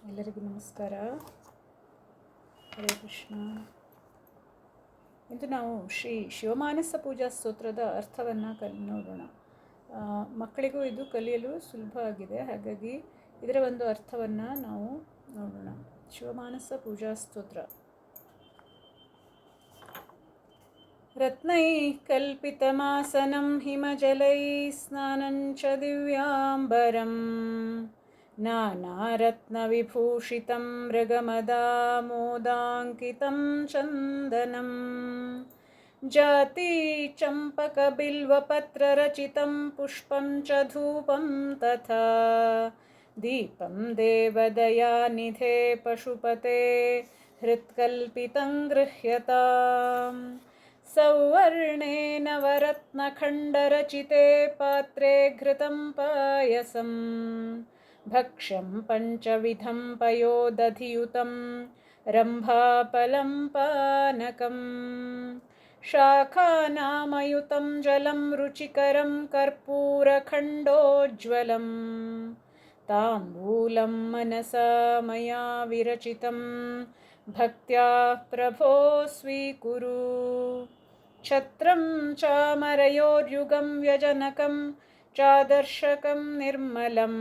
ಎಲ್ಲರಿಗೂ ನಮಸ್ಕಾರ. ಹರೇ ಕೃಷ್ಣ. ಇಂದು ನಾವು ಶ್ರೀ ಶಿವಮಾನಸ ಪೂಜಾ ಸ್ತೋತ್ರದ ಅರ್ಥವನ್ನು ನೋಡೋಣ. ಮಕ್ಕಳಿಗೂ ಇದು ಕಲಿಯಲು ಸುಲಭ ಆಗಿದೆ, ಹಾಗಾಗಿ ಇದರ ಒಂದು ಅರ್ಥವನ್ನು ನಾವು ನೋಡೋಣ. ಶಿವಮಾನಸ ಪೂಜಾ ಸ್ತೋತ್ರ. ರತ್ನೈ ಕಲ್ಪಿತಮಾಸನಂ ಹಿಮಜಲೈ ಸ್ನಾನಂಚ ದಿವ್ಯಾಂಬರಂ ನಾನಾರತ್ನವಿಭೂಷಿತಂ ಮೃಗಮದಾಮೋದಾಂಕಿತಂ ಚಂದನಂ ಜಾತಿ ಚಂಪಕಬಿಲ್ವಪತ್ರರಚಿತಂ ಪುಷ್ಪಂ ಚ ಧೂಪಂ ತಥಾ ದೀಪಂ ದೇವದಯಾನಿಧೇ ಪಶುಪತೆ ಹೃತ್ಕಲ್ಪಿತಂ ಗೃಹ್ಯತಾಂ ಸೌವರ್ಣೇ ನವರತ್ನಖಂಡರಚಿತೆ ಪಾತ್ರೆ ಘೃತಂ ಪಾಯಸಂ ಭಕ್ಷ್ಯಂ ಪಂಚವಿಧಂ ಪಯೋದಧಿಯುತಂ ರಂಭಾಫಲಂ ಪಾನಕಂ ಶಾಖಾನಾಮಯುತಂ ಜಲಂ ರುಚಿಕರಂ ಕರ್ಪೂರಖಂಡೋಜ್ವಲಂ ತಾಂಬೂಲಂ ಮನಸಾ ಮಯಾ ವಿರಚಿತಂ ಭಕ್ತ್ಯಾ ಪ್ರಭೋ ಸ್ವೀಕುರು ಛತ್ರಂ ಚಾಮರಯೋರ್ಯುಗಂ ವ್ಯಜನಕಂ ಚಾದರ್ಶಕಂ ನಿರ್ಮಲಂ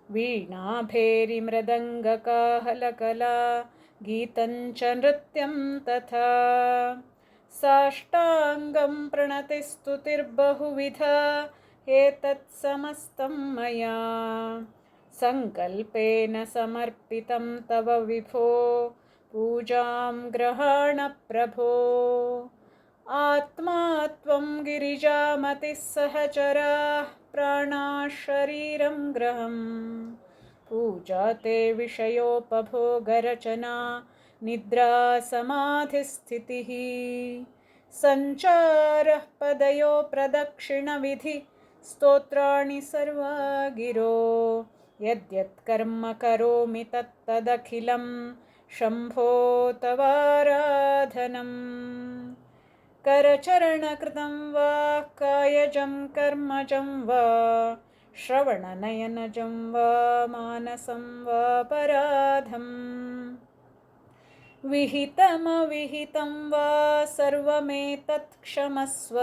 ವೀಣಾಭೇರಿ ಮೃದಂಗಕಾಹಲಕಲಾ ಗೀತಂಚ ನೃತ್ಯಂ ತಥಾ ಸಾಷ್ಟಾಂಗಂ ಪ್ರಣತಿಸ್ತುತಿರ್ಬಹುವಿಧಾ ಏತತ್ ಸಮಸ್ತಂ ಮಯಾ ಸಂಕಲ್ಪೇನ ಸಮರ್ಪಿತಂ ತವ ವಿಭೋ ಪೂಜಾಂ ಗ್ರಹಾಣ ಪ್ರಭೋ ಆತ್ಮಾ ತ್ವಂ ಗಿರಿಜಾಮತಿಃ ಸಹಚರಾಃ ಪ್ರಾಣಾಃ ಶರೀರಂ ಗ್ರಹಂ ಪೂಜಾತೆ ವಿಷಯೋಪಭೋಗರಚನಾ ನಿದ್ರಾ ಸಮಾಧಿಸ್ಥಿತಿಃ ಸಂಚಾರಃ ಪದಯೋ ಪ್ರದಕ್ಷಿಣವಿಧಿ ಸ್ತೋತ್ರಾಣಿ ಸರ್ವಾ ಗಿರೋ ಯದ್ಯತ್ ಕರ್ಮ ಕರೋಮಿ ತತ್ತದಖಿಲಂ ಶಂಭೋ ತವಾರಾಧನಂ ಕರಚರಣಕೃತಂ ವಾ ಕಾಯಜಂ ಕರ್ಮಜಂ ವಾ ಶ್ರವಣನಯನಜಂ ವಾ ಮಾನಸಂ ವಾ ಪರಾಧಂ ವಿಹಿತಮವಿಹಿತಂ ವಾ ಸರ್ವಮೇತತ್ ಕ್ಷಮಸ್ವ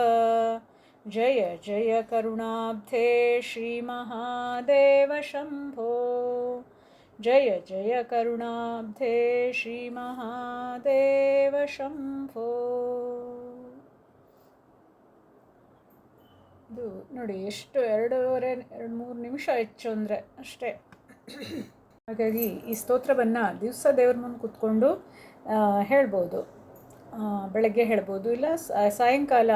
ಜಯ ಜಯ ಕರುಣಾಬ್ಧೇ ಶ್ರೀಮಹಾದೇವ ಶಂಭೋ ಜಯ ಜಯ ಕರುಣಾಬ್ಧೇ ಶ್ರೀಮಹಾದೇವ ಶಂಭೋ. ಇದು ನೋಡಿ ಎಷ್ಟು 2.5-3 ನಿಮಿಷ ಹೆಚ್ಚು ಅಂದರೆ ಅಷ್ಟೇ. ಹಾಗಾಗಿ ಈ ಸ್ತೋತ್ರವನ್ನು ದಿವಸ ದೇವ್ರ ಮುಂದೆ ಕೂತ್ಕೊಂಡು ಹೇಳ್ಬೋದು. ಬೆಳಗ್ಗೆ ಹೇಳ್ಬೋದು, ಇಲ್ಲ ಸಾಯಂಕಾಲ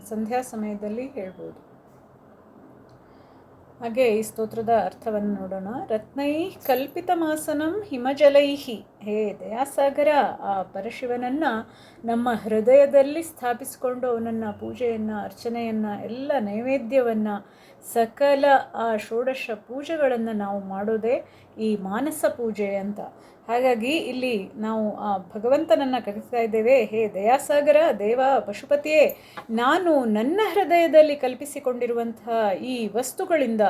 ಸಂಧ್ಯಾ ಸಮಯದಲ್ಲಿ ಹೇಳ್ಬೋದು. ಹಾಗೆ ಈ ಸ್ತೋತ್ರದ ಅರ್ಥವನ್ನು ನೋಡೋಣ. ರತ್ನೈ ಕಲ್ಪಿತಮಾಸನಂ ಹಿಮಜಲೈಹಿ. ಹೇ ದಯಾಸಾಗರ, ಆ ಪರಶಿವನನ್ನು ನಮ್ಮ ಹೃದಯದಲ್ಲಿ ಸ್ಥಾಪಿಸಿಕೊಂಡು ಅವನನ್ನು ಪೂಜೆಯನ್ನು, ಅರ್ಚನೆಯನ್ನು, ಎಲ್ಲ ನೈವೇದ್ಯವನ್ನು, ಸಕಲ ಆ ಷೋಡಶ ಪೂಜೆಗಳನ್ನು ನಾವು ಮಾಡೋದೇ ಈ ಮಾನಸ ಪೂಜೆ ಅಂತ. ಹಾಗಾಗಿ ಇಲ್ಲಿ ನಾವು ಆ ಭಗವಂತನನ್ನು ಕರೆಸ್ತಾ ಇದ್ದೇವೆ. ಹೇ ದಯಾಸಾಗರ, ದೇವ ಪಶುಪತಿಯೇ, ನಾನು ನನ್ನ ಹೃದಯದಲ್ಲಿ ಕಲ್ಪಿಸಿಕೊಂಡಿರುವಂತಹ ಈ ವಸ್ತುಗಳಿಂದ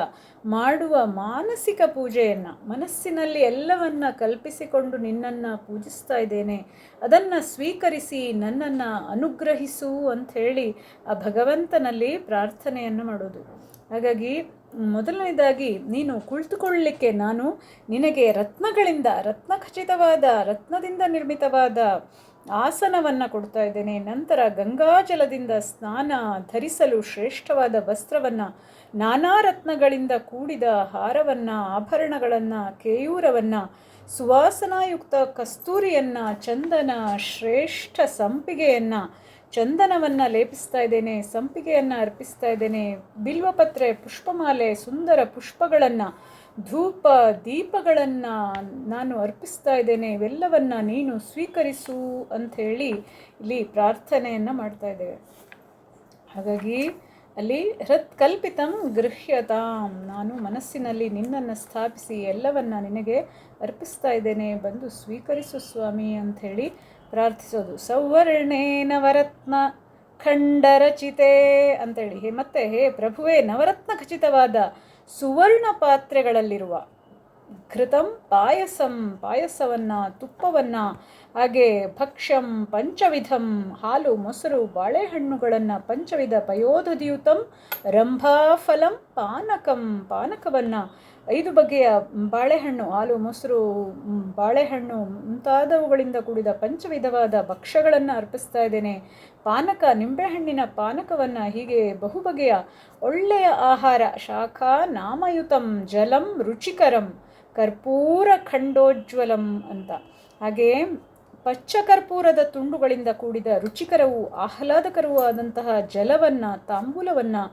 ಮಾಡುವ ಮಾನಸಿಕ ಪೂಜೆಯನ್ನು, ಮನಸ್ಸಿನಲ್ಲಿ ಎಲ್ಲವನ್ನ ಕಲ್ಪಿಸಿಕೊಂಡು ನಿನ್ನನ್ನು ಪೂಜಿಸ್ತಾ ಇದ್ದೇನೆ, ಅದನ್ನು ಸ್ವೀಕರಿಸಿ ನನ್ನನ್ನು ಅನುಗ್ರಹಿಸು ಅಂಥೇಳಿ ಆ ಭಗವಂತನಲ್ಲಿ ಪ್ರಾರ್ಥನೆಯನ್ನು ಮಾಡೋದು. ಹಾಗಾಗಿ ಮೊದಲನೇದಾಗಿ ನೀನು ಕುಳಿತುಕೊಳ್ಳಲಿಕ್ಕೆ ನಾನು ನಿನಗೆ ರತ್ನಗಳಿಂದ, ರತ್ನಖಚಿತವಾದ ರತ್ನದಿಂದ ನಿರ್ಮಿತವಾದ ಆಸನವನ್ನು ಕೊಡ್ತಾ ಇದ್ದೇನೆ. ನಂತರ ಗಂಗಾಜಲದಿಂದ ಸ್ನಾನ, ಧರಿಸಲು ಶ್ರೇಷ್ಠವಾದ ವಸ್ತ್ರವನ್ನು, ನಾನಾ ರತ್ನಗಳಿಂದ ಕೂಡಿದ ಹಾರವನ್ನು, ಆಭರಣಗಳನ್ನು, ಕೇಯೂರವನ್ನು, ಸುವಾಸನಾಯುಕ್ತ ಕಸ್ತೂರಿಯನ್ನು, ಚಂದನ, ಶ್ರೇಷ್ಠ ಸಂಪಿಗೆಯನ್ನು, ಚಂದನವನ್ನು ಲೇಪಿಸ್ತಾ ಇದ್ದೇನೆ, ಸಂಪಿಗೆಯನ್ನು ಅರ್ಪಿಸ್ತಾ ಇದ್ದೇನೆ, ಬಿಲ್ವಪತ್ರೆ, ಪುಷ್ಪಮಾಲೆ, ಸುಂದರ ಪುಷ್ಪಗಳನ್ನು, ಧೂಪ ದೀಪಗಳನ್ನು ನಾನು ಅರ್ಪಿಸ್ತಾ ಇದ್ದೇನೆ. ಇವೆಲ್ಲವನ್ನು ನೀನು ಸ್ವೀಕರಿಸು ಅಂಥೇಳಿ ಇಲ್ಲಿ ಪ್ರಾರ್ಥನೆಯನ್ನು ಮಾಡ್ತಾ ಇದ್ದೇವೆ. ಹಾಗಾಗಿ ಅಲ್ಲಿ ಹೃತ್ಕಲ್ಪಿತಂ ಗೃಹ್ಯತಾಂ, ನಾನು ಮನಸ್ಸಿನಲ್ಲಿ ನಿನ್ನನ್ನು ಸ್ಥಾಪಿಸಿ ಎಲ್ಲವನ್ನು ನಿನಗೆ ಅರ್ಪಿಸ್ತಾ ಇದ್ದೇನೆ, ಬಂದು ಸ್ವೀಕರಿಸು ಸ್ವಾಮಿ ಅಂಥೇಳಿ ಪ್ರಾರ್ಥಿಸೋದು. ಸೌವರ್ಣೇ ನವರತ್ನ ಖಂಡರಚಿತೆ ಅಂತೇಳಿ. ಮತ್ತೆ ಹೇ ಪ್ರಭುವೇ, ನವರತ್ನ ಖಚಿತವಾದ ಸುವರ್ಣ ಪಾತ್ರೆಗಳಲ್ಲಿರುವ ಘೃತಂ ಪಾಯಸಂ, ಪಾಯಸವನ್ನು, ತುಪ್ಪವನ್ನು, ಹಾಗೆ ಭಕ್ಷ್ಯಂ ಪಂಚವಿಧಂ, ಹಾಲು ಮೊಸರು ಬಾಳೆಹಣ್ಣುಗಳನ್ನು, ಪಂಚವಿಧ ಪಯೋಧದಿಯುತಂ ರಂಭಾಫಲಂ ಪಾನಕಂ, ಪಾನಕವನ್ನು, 5 ಬಗೆಯ ಬಾಳೆಹಣ್ಣು, ಹಾಲು ಮೊಸರು ಬಾಳೆಹಣ್ಣು ಮುಂತಾದವುಗಳಿಂದ ಕೂಡಿದ ಪಂಚವಿಧವಾದ ಭಕ್ಷ್ಯಗಳನ್ನು ಅರ್ಪಿಸ್ತಾ ಇದ್ದೇನೆ. ಪಾನಕ, ನಿಂಬೆಹಣ್ಣಿನ ಪಾನಕವನ್ನು, ಹೀಗೆ ಬಹುಬಗೆಯ ಒಳ್ಳೆಯ ಆಹಾರ. ಶಾಖಾ ನಾಮಯುತಂ ಜಲಂ ರುಚಿಕರಂ ಕರ್ಪೂರ ಖಂಡೋಜ್ವಲಂ ಅಂತ, ಹಾಗೆ ಪಚ್ಚಕರ್ಪೂರದ ತುಂಡುಗಳಿಂದ ಕೂಡಿದ ರುಚಿಕರವೂ ಆಹ್ಲಾದಕರವೂ ಆದಂತಹ ಜಲವನ್ನು, ತಾಂಬೂಲವನ್ನು,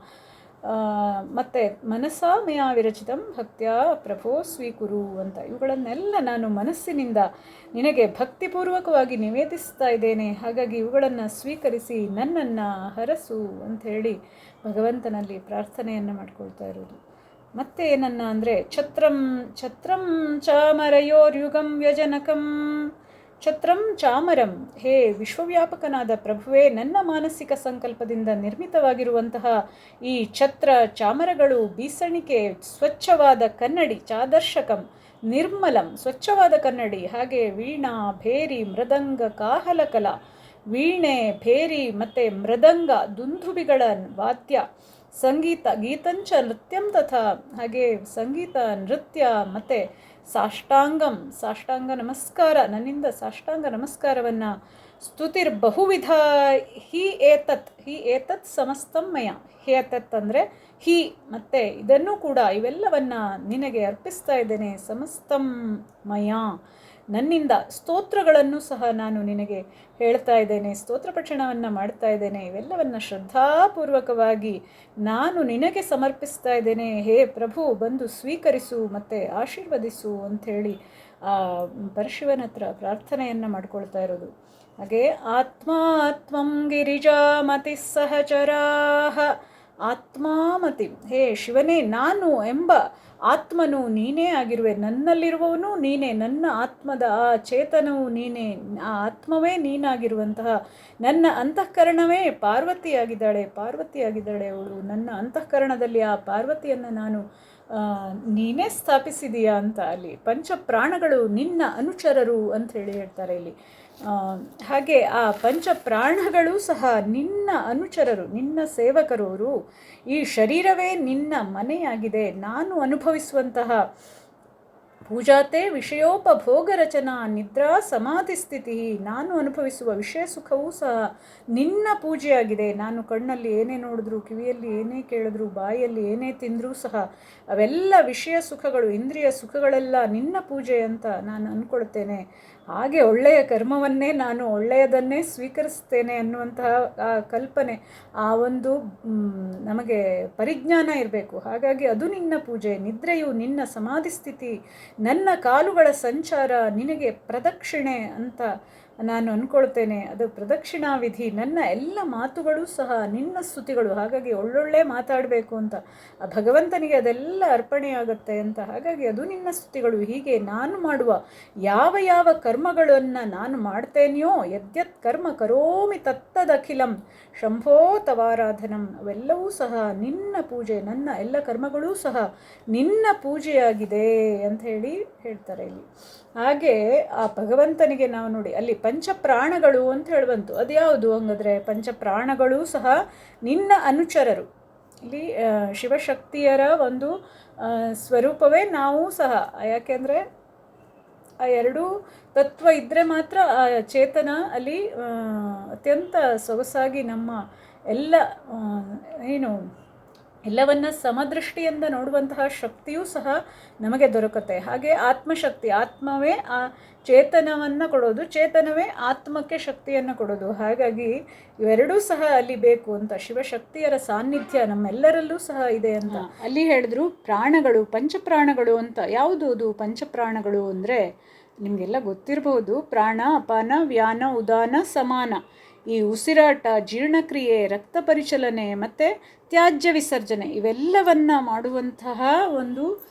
ಮತ್ತು ಮನಸಾ ಮಯಾ ವಿರಚಿತಂ ಭಕ್ತ್ಯಾ ಪ್ರಭೋ ಸ್ವೀಕುರು ಅಂತ, ಇವುಗಳನ್ನೆಲ್ಲ ನಾನು ಮನಸ್ಸಿನಿಂದ ನಿನಗೆ ಭಕ್ತಿಪೂರ್ವಕವಾಗಿ ನಿವೇದಿಸ್ತಾ ಇದ್ದೇನೆ. ಹಾಗಾಗಿ ಇವುಗಳನ್ನು ಸ್ವೀಕರಿಸಿ ನನ್ನನ್ನು ಹರಸು ಅಂಥೇಳಿ ಭಗವಂತನಲ್ಲಿ ಪ್ರಾರ್ಥನೆಯನ್ನು ಮಾಡ್ಕೊಳ್ತಾ ಇರೋದು. ಮತ್ತೆ ಏನನ್ನ ಅಂದರೆ ಛತ್ರಂ ಛತ್ರಂ ಚಾಮರಯೋರ್ಯುಗಂ ವ್ಯಜನಕಂ, ಛತ್ರಂ ಚಾಮರಂ, ಹೇ ವಿಶ್ವವ್ಯಾಪಕನಾದ ಪ್ರಭುವೇ, ನನ್ನ ಮಾನಸಿಕ ಸಂಕಲ್ಪದಿಂದ ನಿರ್ಮಿತವಾಗಿರುವಂತಹ ಈ ಛತ್ರ ಚಾಮರಗಳು, ಬೀಸಣಿಕೆ, ಸ್ವಚ್ಛವಾದ ಕನ್ನಡಿ, ಚಾದರ್ಶಕಂ ನಿರ್ಮಲಂ, ಸ್ವಚ್ಛವಾದ ಕನ್ನಡಿ, ಹಾಗೆ ವೀಣಾ ಭೇರಿ ಮೃದಂಗ ಕಾಹಲಕಲ, ವೀಣೆ ಭೇರಿ ಮತ್ತು ಮೃದಂಗ ದುಂದುಬಿಗಳ ವಾದ್ಯ, ಸಂಗೀತ ಗೀತಂಚ ನೃತ್ಯಂ ತಥಾ, ಹಾಗೆ ಸಂಗೀತ ನೃತ್ಯ ಮತ್ತು ಸಾಷ್ಟಾಂಗಂ, ಸಾಷ್ಟಾಂಗ ನಮಸ್ಕಾರ, ನನ್ನಿಂದ ಸಾಷ್ಟಾಂಗ ನಮಸ್ಕಾರವನ್ನು, ಸ್ತುತಿರ್ ಬಹುವಿಧ ಹಿ ಏತತ್ ಸಮಸ್ತಂ ಮಯ, ಹೇತತ್ ಅಂದರೆ ಹಿ, ಮತ್ತು ಇದನ್ನು ಕೂಡ ಇವೆಲ್ಲವನ್ನು ನಿನಗೆ ಅರ್ಪಿಸ್ತಾ ಇದ್ದೇನೆ. ಸಮಸ್ತಂ ಮಯ, ನನ್ನಿಂದ. ಸ್ತೋತ್ರಗಳನ್ನು ಸಹ ನಾನು ನಿನಗೆ ಹೇಳ್ತಾ ಇದ್ದೇನೆ, ಸ್ತೋತ್ರ ಪಠಣವನ್ನು ಮಾಡ್ತಾ ಇದ್ದೇನೆ. ಇವೆಲ್ಲವನ್ನು ಶ್ರದ್ಧಾಪೂರ್ವಕವಾಗಿ ನಾನು ನಿನಗೆ ಸಮರ್ಪಿಸ್ತಾ ಇದ್ದೇನೆ. ಹೇ ಪ್ರಭು, ಬಂದು ಸ್ವೀಕರಿಸು ಮತ್ತು ಆಶೀರ್ವದಿಸು ಅಂಥೇಳಿ ಪರಶಿವನ ಹತ್ರ ಪ್ರಾರ್ಥನೆಯನ್ನು ಮಾಡ್ಕೊಳ್ತಾ ಇರೋದು. ಹಾಗೆ ಆತ್ಮಾತ್ಮಂ ಗಿರಿಜಾಮತಿ ಸಹಚರಾಹ, ಆತ್ಮಾಮತಿ, ಹೇ ಶಿವನೇ, ನಾನು ಎಂಬ ಆತ್ಮನು ನೀನೇ ಆಗಿರುವೆ, ನನ್ನಲ್ಲಿರುವವನು ನೀನೇ, ನನ್ನ ಆತ್ಮದ ಆ ಚೇತನವು ನೀನೇ, ಆ ಆತ್ಮವೇ ನೀನಾಗಿರುವಂತಹ ನನ್ನ ಅಂತಃಕರಣವೇ ಪಾರ್ವತಿಯಾಗಿದ್ದಾಳೆ ಅವಳು. ನನ್ನ ಅಂತಃಕರಣದಲ್ಲಿ ಆ ಪಾರ್ವತಿಯನ್ನು ನಾನು ನೀನೇ ಸ್ಥಾಪಿಸಿದೀಯಾ ಅಂತ ಅಲ್ಲಿ ಪಂಚಪ್ರಾಣಗಳು ನಿನ್ನ ಅನುಚರರು ಅಂಥೇಳಿ ಹೇಳ್ತಾರೆ ಇಲ್ಲಿ. ಹಾಗೆ ಆ ಪಂಚಪ್ರಾಣಗಳು ಸಹ ನಿನ್ನ ಅನುಚರರು, ನಿನ್ನ ಸೇವಕರು. ಅವರು ಈ ಶರೀರವೇ ನಿನ್ನ ಮನೆಯಾಗಿದೆ. ನಾನು ಅನುಭವಿಸುವಂತಹ ಪೂಜಾತೆ ವಿಷಯೋಪಭೋಗ ರಚನಾ ನಿದ್ರಾ ಸಮಾಧಿ ಸ್ಥಿತಿ, ನಾನು ಅನುಭವಿಸುವ ವಿಷಯ ಸುಖವೂ ಸಹ ನಿನ್ನ ಪೂಜೆಯಾಗಿದೆ. ನಾನು ಕಣ್ಣಲ್ಲಿ ಏನೇ ನೋಡಿದ್ರು, ಕಿವಿಯಲ್ಲಿ ಏನೇ ಕೇಳಿದ್ರು, ಬಾಯಲ್ಲಿ ಏನೇ ತಿಂದರೂ ಸಹ ಅವೆಲ್ಲ ವಿಷಯ ಸುಖಗಳು, ಇಂದ್ರಿಯ ಸುಖಗಳೆಲ್ಲ ನಿನ್ನ ಪೂಜೆ ಅಂತ ನಾನು ಅಂದ್ಕೊಳ್ತೇನೆ. ಹಾಗೆ ಒಳ್ಳೆಯ ಕರ್ಮವನ್ನೇ ನಾನು ಒಳ್ಳೆಯದನ್ನೇ ಸ್ವೀಕರಿಸ್ತೇನೆ ಅನ್ನುವಂತಹ ಆ ಕಲ್ಪನೆ, ಆ ಒಂದು ನಮಗೆ ಪರಿಜ್ಞಾನ ಇರಬೇಕು. ಹಾಗಾಗಿ ಅದು ನಿನ್ನ ಪೂಜೆ. ನಿದ್ರೆಯು ನಿನ್ನ ಸಮಾಧಿ ಸ್ಥಿತಿ, ನನ್ನ ಕಾಲುಗಳ ಸಂಚಾರ ನಿನಗೆ ಪ್ರದಕ್ಷಿಣೆ ಅಂತ ನಾನು ಅಂದ್ಕೊಳ್ತೇನೆ. ಅದು ಪ್ರದಕ್ಷಿಣಾ ವಿಧಿ. ನನ್ನ ಎಲ್ಲ ಮಾತುಗಳು ಸಹ ನಿನ್ನ ಸ್ತುತಿಗಳು. ಹಾಗಾಗಿ ಒಳ್ಳೊಳ್ಳೆ ಮಾತಾಡಬೇಕು ಅಂತ ಆ ಭಗವಂತನಿಗೆ ಅದೆಲ್ಲ ಅರ್ಪಣೆಯಾಗುತ್ತೆ ಅಂತ. ಹಾಗಾಗಿ ಅದು ನಿನ್ನ ಸ್ತುತಿಗಳು. ಹೀಗೆ ನಾನು ಮಾಡುವ ಯಾವ ಯಾವ ಕರ್ಮಗಳನ್ನು ನಾನು ಮಾಡ್ತೇನೆಯೋ, ಯದ್ಯತ್ ಕರ್ಮ ಕರೋಮಿ ತತ್ತದಖಿಲಂ ಶಂಭೋ ತವಾರಾಧನಂ, ಅವೆಲ್ಲವೂ ಸಹ ನಿನ್ನ ಪೂಜೆ. ನನ್ನ ಎಲ್ಲ ಕರ್ಮಗಳೂ ಸಹ ನಿನ್ನ ಪೂಜೆಯಾಗಿದೆ ಅಂತ ಹೇಳ್ತಾರೆ ಇಲ್ಲಿ. ಹಾಗೆ ಆ ಭಗವಂತನಿಗೆ ನಾವು ನೋಡಿ ಅಲ್ಲಿ ಪಂಚಪ್ರಾಣಗಳು ಅಂತ ಹೇಳುವಂತು. ಅದು ಯಾವುದು ಹಂಗಾದ್ರೆ? ಪಂಚಪ್ರಾಣಗಳೂ ಸಹ ನಿನ್ನ ಅನುಚರರು. ಇಲ್ಲಿ ಶಿವಶಕ್ತಿಯರ ಒಂದು ಸ್ವರೂಪವೇ ನಾವು ಸಹ. ಯಾಕೆಂದರೆ ಆ ಎರಡೂ ತತ್ವ ಇದ್ದರೆ ಮಾತ್ರ ಆ ಚೇತನ ಅಲ್ಲಿ ಅತ್ಯಂತ ಸೊಗಸಾಗಿ ನಮ್ಮ ಎಲ್ಲ ಎಲ್ಲವನ್ನ ಸಮದೃಷ್ಟಿಯಿಂದ ನೋಡುವಂತಹ ಶಕ್ತಿಯೂ ಸಹ ನಮಗೆ ದೊರಕುತ್ತೆ. ಹಾಗೆ ಆತ್ಮಶಕ್ತಿ, ಆತ್ಮವೇ ಆ ಚೇತನವನ್ನು ಕೊಡೋದು, ಚೇತನವೇ ಆತ್ಮಕ್ಕೆ ಶಕ್ತಿಯನ್ನು ಕೊಡೋದು. ಹಾಗಾಗಿ ಇವೆರಡೂ ಸಹ ಅಲ್ಲಿ ಬೇಕು ಅಂತ. ಶಿವಶಕ್ತಿಯರ ಸಾನ್ನಿಧ್ಯ ನಮ್ಮೆಲ್ಲರಲ್ಲೂ ಸಹ ಇದೆ ಅಂತ ಅಲ್ಲಿ ಹೇಳಿದ್ರು. ಪ್ರಾಣಗಳು, ಪಂಚಪ್ರಾಣಗಳು ಅಂತ. ಯಾವುದು ಅದು ಪಂಚಪ್ರಾಣಗಳು ಅಂದರೆ? ನಿಮಗೆಲ್ಲ ಗೊತ್ತಿರಬಹುದು. ಪ್ರಾಣ, ಅಪಾನ, ವ್ಯಾನ, ಉದಾನ, ಸಮಾನ. ಈ ಉಸಿರಾಟ, ಜೀರ್ಣಕ್ರಿಯೆ, ರಕ್ತ ಪರಿಚಲನೆ ಮತ್ತು ತ್ಯಾಜ್ಯ ವಿಸರ್ಜನೆ ಇವೆಲ್ಲವನ್ನು ಮಾಡುವಂತಹ ಒಂದು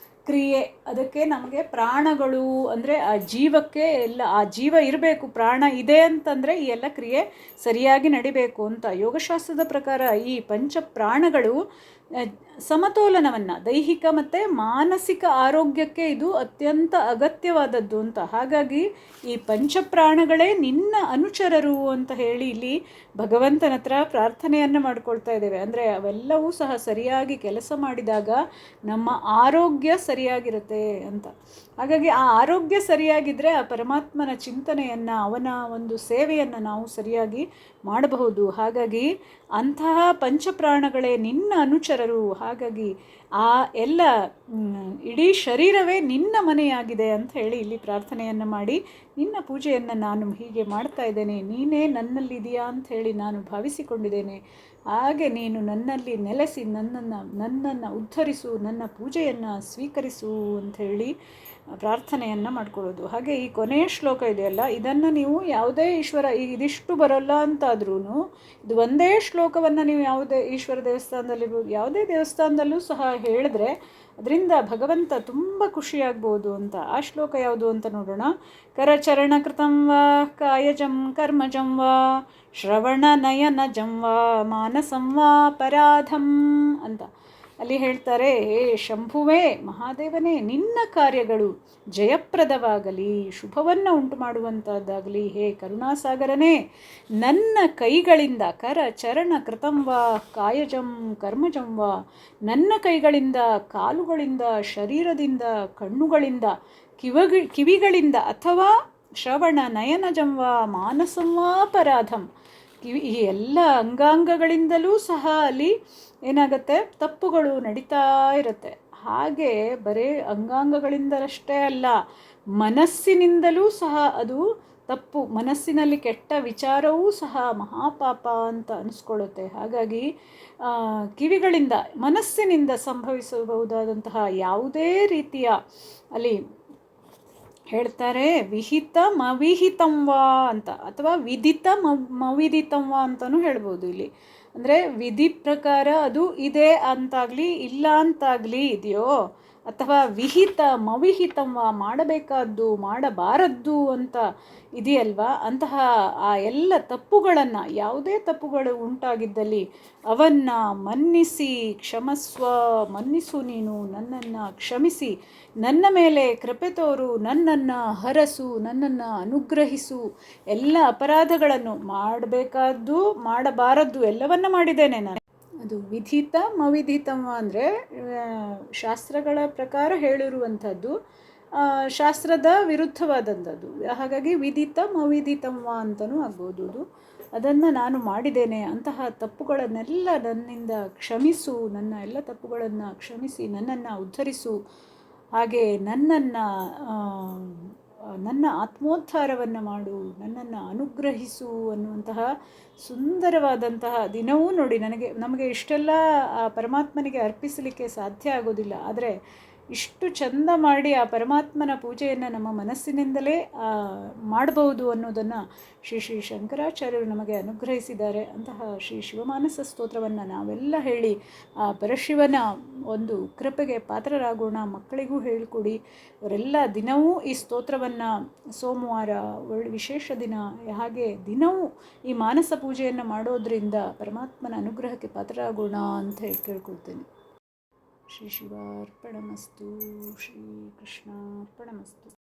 ಕ್ರಿಯೆ. ಅದಕ್ಕೆ ನಮಗೆ ಪ್ರಾಣಗಳು ಅಂದರೆ ಆ ಜೀವಕ್ಕೆ ಎಲ್ಲ, ಆ ಜೀವ ಇರಬೇಕು, ಪ್ರಾಣ ಇದೆ ಅಂತಂದರೆ ಈ ಎಲ್ಲ ಕ್ರಿಯೆ ಸರಿಯಾಗಿ ನಡಿಬೇಕು ಅಂತ. ಯೋಗಶಾಸ್ತ್ರದ ಪ್ರಕಾರ ಈ ಪಂಚಪ್ರಾಣಗಳು ಸಮತೋಲನವನ್ನು, ದೈಹಿಕ ಮತ್ತು ಮಾನಸಿಕ ಆರೋಗ್ಯಕ್ಕೆ ಇದು ಅತ್ಯಂತ ಅಗತ್ಯವಾದದ್ದು ಅಂತ. ಹಾಗಾಗಿ ಈ ಪಂಚಪ್ರಾಣಗಳೇ ನಿನ್ನ ಅನುಚರರು ಅಂತ ಹೇಳಿ ಇಲ್ಲಿ ಭಗವಂತನ ಹತ್ರ ಪ್ರಾರ್ಥನೆಯನ್ನು ಮಾಡ್ಕೊಳ್ತಾ ಇದ್ದೇವೆ. ಅಂದರೆ ಅವೆಲ್ಲವೂ ಸಹ ಸರಿಯಾಗಿ ಕೆಲಸ ಮಾಡಿದಾಗ ನಮ್ಮ ಆರೋಗ್ಯ ಸರಿಯಾಗಿರುತ್ತೆ ಅಂತ. ಹಾಗಾಗಿ ಆ ಆರೋಗ್ಯ ಸರಿಯಾಗಿದ್ದರೆ ಆ ಪರಮಾತ್ಮನ ಚಿಂತನೆಯನ್ನು, ಅವನ ಒಂದು ಸೇವೆಯನ್ನು ನಾವು ಸರಿಯಾಗಿ ಮಾಡಬಹುದು. ಹಾಗಾಗಿ ಅಂತಹ ಪಂಚಪ್ರಾಣಗಳೇ ನಿನ್ನ ಅನುಚರರು. ಹಾಗಾಗಿ ಆ ಎಲ್ಲ ಇಡೀ ಶರೀರವೇ ನಿನ್ನ ಮನೆಯಾಗಿದೆ ಅಂತ ಹೇಳಿ ಇಲ್ಲಿ ಪ್ರಾರ್ಥನೆಯನ್ನು ಮಾಡಿ, ನಿನ್ನ ಪೂಜೆಯನ್ನು ನಾನು ಹೀಗೆ ಮಾಡ್ತಾ ಇದ್ದೇನೆ, ನೀನೇ ನನ್ನಲ್ಲಿದೆಯಾ ಅಂತ ಹೇಳಿ ನಾನು ಭಾವಿಸಿಕೊಂಡಿದ್ದೇನೆ. ಹಾಗೆ ನೀನು ನನ್ನಲ್ಲಿ ನೆಲೆಸಿ ನನ್ನನ್ನು ಉದ್ಧರಿಸು, ನನ್ನ ಪೂಜೆಯನ್ನು ಸ್ವೀಕರಿಸು ಅಂಥೇಳಿ ಪ್ರಾರ್ಥನೆಯನ್ನು ಮಾಡ್ಕೊಳ್ಳೋದು. ಹಾಗೆ ಈ ಕೊನೆಯ ಶ್ಲೋಕ ಇದೆಯಲ್ಲ, ಇದನ್ನು ನೀವು ಯಾವುದೇ ಇದಿಷ್ಟು ಬರೋಲ್ಲ ಅಂತಾದ್ರೂ ಇದು ಒಂದೇ ಶ್ಲೋಕವನ್ನು ನೀವು ಯಾವುದೇ ಈಶ್ವರ ದೇವಸ್ಥಾನದಲ್ಲಿರ್ಬೋದು, ಯಾವುದೇ ದೇವಸ್ಥಾನದಲ್ಲೂ ಸಹ ಹೇಳಿದ್ರೆ ಅದರಿಂದ ಭಗವಂತ ತುಂಬ ಖುಷಿಯಾಗ್ಬೋದು ಅಂತ. ಆ ಶ್ಲೋಕ ಯಾವುದು ಅಂತ ನೋಡೋಣ. ಕರಚರಣಕೃತಂ ವಾ ಕಾಯಜಂ ಕರ್ಮಜಂ ವಾ ಶ್ರವಣ ನಯನಜಂ ವಾ ಮಾನಸಂ ವಾ ಪರಾಧಂ ಅಂತ ಅಲ್ಲಿ ಹೇಳ್ತಾರೆ. ಹೇ ಶಂಭುವೇ, ಮಹಾದೇವನೇ, ನಿನ್ನ ಕಾರ್ಯಗಳು ಜಯಪ್ರದವಾಗಲಿ, ಶುಭವನ್ನು ಉಂಟು ಮಾಡುವಂಥದ್ದಾಗಲಿ. ಹೇ ಕರುಣಾಸಾಗರನೇ, ನನ್ನ ಕೈಗಳಿಂದ ಕರ ಚರಣ ಕೃತಂ ವಾ ಕಾಯಜಂ ಕರ್ಮಜಂ ವಾ, ನನ್ನ ಕೈಗಳಿಂದ, ಕಾಲುಗಳಿಂದ, ಶರೀರದಿಂದ, ಕಣ್ಣುಗಳಿಂದ, ಕಿವಿಗಳಿಂದ ಅಥವಾ ಶ್ರವಣ ನಯನಜಂ ವಾ ಮಾನಸಂ ವಾ ಪರಾಧಂ, ಈ ಎಲ್ಲ ಅಂಗಾಂಗಗಳಿಂದಲೂ ಸಹ ಅಲ್ಲಿ ಏನಾಗುತ್ತೆ, ತಪ್ಪುಗಳು ನಡೀತಾ ಇರುತ್ತೆ. ಹಾಗೆ ಬರೀ ಅಂಗಾಂಗಗಳಿಂದಲಷ್ಟೇ ಅಲ್ಲ, ಮನಸ್ಸಿನಿಂದಲೂ ಸಹ ಅದು ತಪ್ಪು, ಮನಸ್ಸಿನಲ್ಲಿ ಕೆಟ್ಟ ವಿಚಾರವೂ ಸಹ ಮಹಾಪಾಪ ಅಂತ ಅನಿಸ್ಕೊಳ್ಳುತ್ತೆ. ಹಾಗಾಗಿ ಕಿವಿಗಳಿಂದ, ಮನಸ್ಸಿನಿಂದ ಸಂಭವಿಸಬಹುದಾದಂತಹ ಯಾವುದೇ ರೀತಿಯ ಅಲ್ಲಿ ಹೇಳ್ತಾರೆ ವಿಹಿತ ಮವಿಹಿತಂವಾ ಅಂತ, ಅಥವಾ ವಿದಿತ ಮವಿದಿತಂವಾ ಅಂತಲೂ ಹೇಳ್ಬೋದು ಇಲ್ಲಿ. ಅಂದರೆ ವಿಧಿ ಪ್ರಕಾರ ಅದು ಇದೆ ಅಂತಾಗಲಿ ಇಲ್ಲ ಅಂತಾಗಲಿ ಇದೆಯೋ, ಅಥವಾ ವಿಹಿತ ಮವಿಹಿತಂವಾ ಮಾಡಬೇಕಾದ್ದು ಮಾಡಬಾರದ್ದು ಅಂತ ಇದೆಯಲ್ವಾ, ಅಂತಹ ಆ ಎಲ್ಲ ತಪ್ಪುಗಳನ್ನು, ಯಾವುದೇ ತಪ್ಪುಗಳು ಉಂಟಾಗಿದ್ದಲ್ಲಿ ಅವನ್ನು ಮನ್ನಿಸಿ ಕ್ಷಮಸ್ವ, ಮನ್ನಿಸು, ನೀನು ನನ್ನನ್ನು ಕ್ಷಮಿಸಿ, ನನ್ನ ಮೇಲೆ ಕೃಪೆ ತೋರು, ನನ್ನನ್ನು ಹರಸು, ನನ್ನನ್ನು ಅನುಗ್ರಹಿಸು. ಎಲ್ಲ ಅಪರಾಧಗಳನ್ನು ಮಾಡಬೇಕಾದ್ದು ಮಾಡಬಾರದ್ದು ಎಲ್ಲವನ್ನ ಮಾಡಿದ್ದೇನೆ ನಾನು. ಅದು ವಿಧಿತ ಮವಿಧಿತವ ಅಂದರೆ ಶಾಸ್ತ್ರಗಳ ಪ್ರಕಾರ ಹೇಳಿರುವಂಥದ್ದು, ಶಾಸ್ತ್ರದ ವಿರುದ್ಧವಾದಂಥದ್ದು. ಹಾಗಾಗಿ ವಿಧಿತ ಮವಿಧಿತವ ಅಂತಲೂ ಆಗ್ಬೋದು. ಅದನ್ನು ನಾನು ಮಾಡಿದ್ದೇನೆ, ಅಂತಹ ತಪ್ಪುಗಳನ್ನೆಲ್ಲ ನನ್ನಿಂದ ಕ್ಷಮಿಸು, ನನ್ನ ಎಲ್ಲ ತಪ್ಪುಗಳನ್ನು ಕ್ಷಮಿಸಿ ನನ್ನನ್ನು ಉದ್ಧರಿಸು. ಹಾಗೆ ನನ್ನ ಆತ್ಮೋದ್ಧಾರವನ್ನು ಮಾಡು, ನನ್ನನ್ನು ಅನುಗ್ರಹಿಸು ಅನ್ನುವಂತಹ ಸುಂದರವಾದಂತಹ ದಿನವೂ ನೋಡಿ. ನಮಗೆ ಇಷ್ಟೆಲ್ಲ ಆ ಪರಮಾತ್ಮನಿಗೆ ಅರ್ಪಿಸಲಿಕ್ಕೆ ಸಾಧ್ಯ ಆಗೋದಿಲ್ಲ, ಆದರೆ ಇಷ್ಟು ಚಂದ ಮಾಡಿ ಆ ಪರಮಾತ್ಮನ ಪೂಜೆಯನ್ನು ನಮ್ಮ ಮನಸ್ಸಿನಿಂದಲೇ ಮಾಡಬಹುದು ಅನ್ನೋದನ್ನು ಶ್ರೀ ಶ್ರೀ ಶಂಕರಾಚಾರ್ಯರು ನಮಗೆ ಅನುಗ್ರಹಿಸಿದ್ದಾರೆ. ಅಂತಹ ಶ್ರೀ ಶಿವಮಾನಸ ಸ್ತೋತ್ರವನ್ನು ನಾವೆಲ್ಲ ಹೇಳಿ ಆ ಪರಶಿವನ ಒಂದು ಕೃಪೆಗೆ ಪಾತ್ರರಾಗೋಣ. ಮಕ್ಕಳಿಗೂ ಹೇಳಿಕೊಡಿ, ಅವರೆಲ್ಲ ದಿನವೂ ಈ ಸ್ತೋತ್ರವನ್ನು ಸೋಮವಾರ ವಿಶೇಷ ದಿನ ಹಾಗೆ ದಿನವೂ ಈ ಮಾನಸ ಪೂಜೆಯನ್ನು ಮಾಡೋದರಿಂದ ಪರಮಾತ್ಮನ ಅನುಗ್ರಹಕ್ಕೆ ಪಾತ್ರರಾಗೋಣ ಅಂತ ಹೇಳಿ ಕೇಳ್ಕೊಳ್ತೇನೆ. ಶ್ರೀ ಶಿವಾರ್ಪಣಮಸ್ತು. ಶ್ರೀ ಕೃಷ್ಣಾರ್ಪಣಮಸ್ತು.